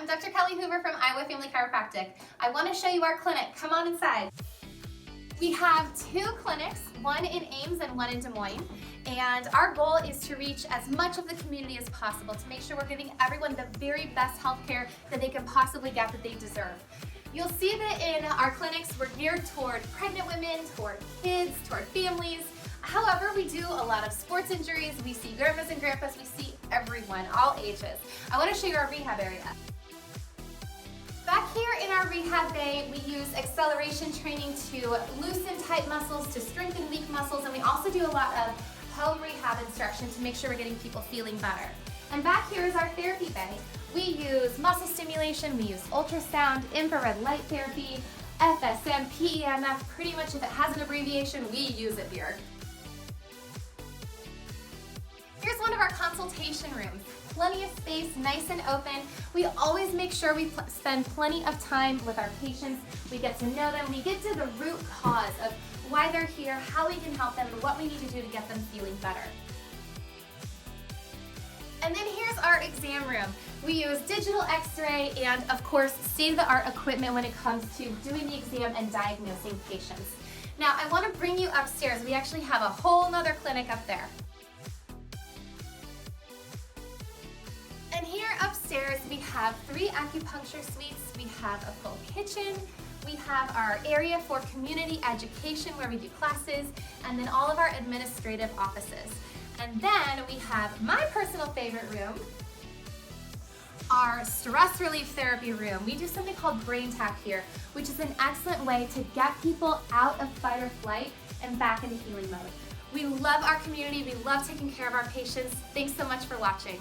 I'm Dr. Kelly Hoover from Iowa Family Chiropractic. I want to show you our clinic. Come on inside. We have two clinics, one in Ames and one in Des Moines, and our goal is to reach as much of the community as possible to make sure we're giving everyone the very best health care that they can possibly get that they deserve. You'll see that in our clinics we're geared toward pregnant women, toward kids, toward families. However, we do a lot of sports injuries. We see grandmas and grandpas, we see everyone, all ages. I want to show you our rehab area. Back here in our rehab bay, we use acceleration training to loosen tight muscles, to strengthen weak muscles, and we also do a lot of home rehab instruction to make sure we're getting people feeling better. And back here is our therapy bay. We use muscle stimulation, we use ultrasound, infrared light therapy, FSM, PEMF, pretty much if it has an abbreviation, we use it here. Here's one of our consultation rooms. Plenty of space, nice and open. We always make sure we spend plenty of time with our patients. We get to know them. We get to the root cause of why they're here, how we can help them, and what we need to do to get them feeling better. And then here's our exam room. We use digital x-ray and, of course, state-of-the-art equipment when it comes to doing the exam and diagnosing patients. Now, I want to bring you upstairs. We actually have a whole nother clinic up there. And here upstairs we have 3 acupuncture suites, we have a full kitchen, we have our area for community education where we do classes, and then all of our administrative offices. And then we have my personal favorite room, our stress relief therapy room. We do something called brain tap here, which is an excellent way to get people out of fight or flight and back into healing mode. We love our community, we love taking care of our patients. Thanks so much for watching.